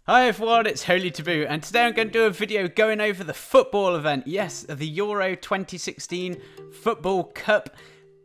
Hi everyone, it's Holy Taboo, and today I'm going to do a video going over the football event. Yes, the Euro 2016 Football Cup.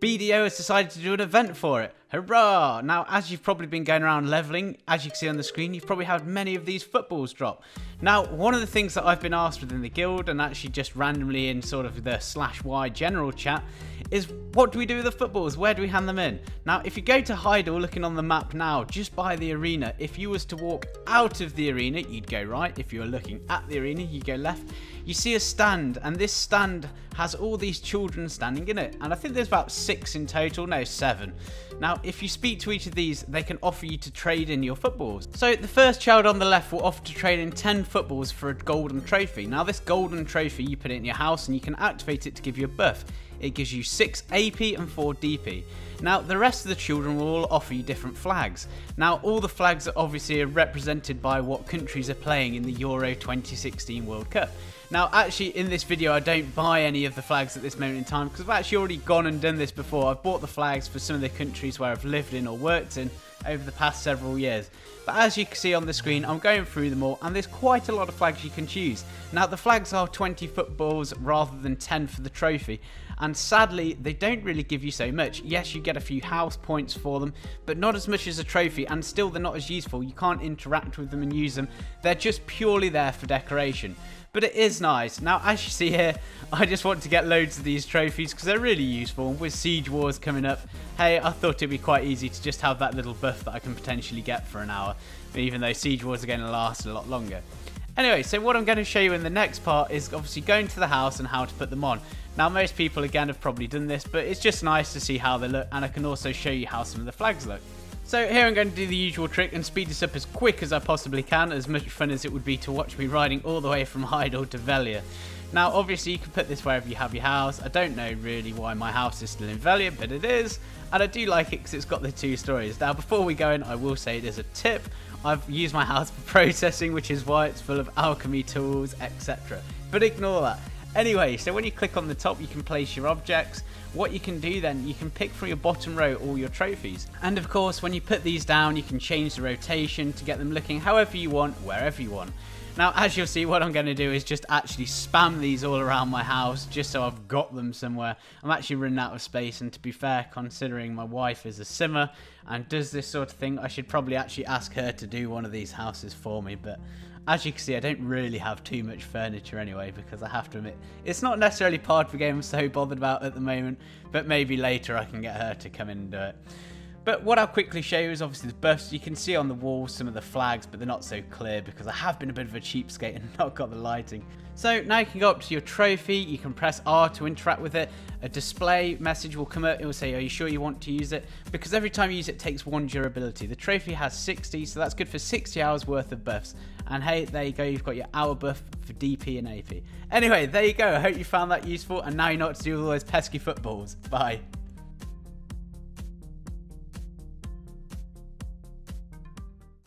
BDO has decided to do an event for it. Hurrah! Now, as you've probably been going around leveling, as you can see on the screen, you've probably had many of these footballs drop. Now, one of the things that I've been asked within the guild, and actually just randomly in sort of the /y general chat, is what do we do with the footballs? Where do we hand them in? Now, if you go to Heidel, looking on the map now, just by the arena, if you was to walk out of the arena, you'd go right. If you were looking at the arena, you go left. You see a stand, and this stand has all these children standing in it. And I think there's about 6 in total, no, 7. Now, if you speak to each of these, they can offer you to trade in your footballs. So the first child on the left will offer to trade in 10 footballs for a golden trophy. Now, this golden trophy, you put it in your house and you can activate it to give you a buff. It gives you 6 AP and 4 DP. Now, the rest of the children will all offer you different flags. Now, all the flags are obviously represented by what countries are playing in the Euro 2016 World Cup. Now, actually, in this video, I don't buy any of the flags at this moment in time because I've actually already gone and done this before. I've bought the flags for some of the countries where I've lived in or worked in over the past several years. But as you can see on the screen, I'm going through them all, and there's quite a lot of flags you can choose. Now, the flags are 20 footballs rather than 10 for the trophy, and sadly, they don't really give you so much. Yes, you get a few house points for them, but not as much as a trophy, and still they're not as useful. You can't interact with them and use them. They're just purely there for decoration. But it is nice. Now, as you see here, I just want to get loads of these trophies because they're really useful. And with Siege Wars coming up, hey, I thought it'd be quite easy to just have that little buff that I can potentially get for an hour, even though Siege Wars are going to last a lot longer. Anyway, so what I'm going to show you in the next part is obviously going to the house and how to put them on. Now, most people, again, have probably done this, but it's just nice to see how they look, and I can also show you how some of the flags look. So here I'm going to do the usual trick and speed this up as quick as I possibly can, as much fun as it would be to watch me riding all the way from Heidel to Velia. Now, obviously, you can put this wherever you have your house. I don't know really why my house is still in Velia, but it is, and I do like it because it's got the 2 stories. Now, before we go in, I will say there's a tip. I've used my house for processing, which is why it's full of alchemy tools, etc. But ignore that. Anyway, so when you click on the top, you can place your objects. What you can do then, you can pick from your bottom row all your trophies. And of course, when you put these down, you can change the rotation to get them looking however you want, wherever you want. Now, as you'll see, what I'm going to do is just actually spam these all around my house, just so I've got them somewhere. I'm actually running out of space, and to be fair, considering my wife is a simmer and does this sort of thing, I should probably actually ask her to do one of these houses for me, but as you can see, I don't really have too much furniture anyway, because I have to admit, it's not necessarily part of the game I'm so bothered about at the moment, but maybe later I can get her to come in and do it. But what I'll quickly show you is obviously the buffs. You can see on the wall some of the flags, but they're not so clear because I have been a bit of a cheapskate and not got the lighting. So now you can go up to your trophy, you can press R to interact with it, a display message will come up, it will say, are you sure you want to use it? Because every time you use it, it takes 1 durability. The trophy has 60, so that's good for 60 hours worth of buffs. And hey, there you go, you've got your hour buff for DP and AP. Anyway, there you go, I hope you found that useful, and now you know what to do with all those pesky footballs. Bye.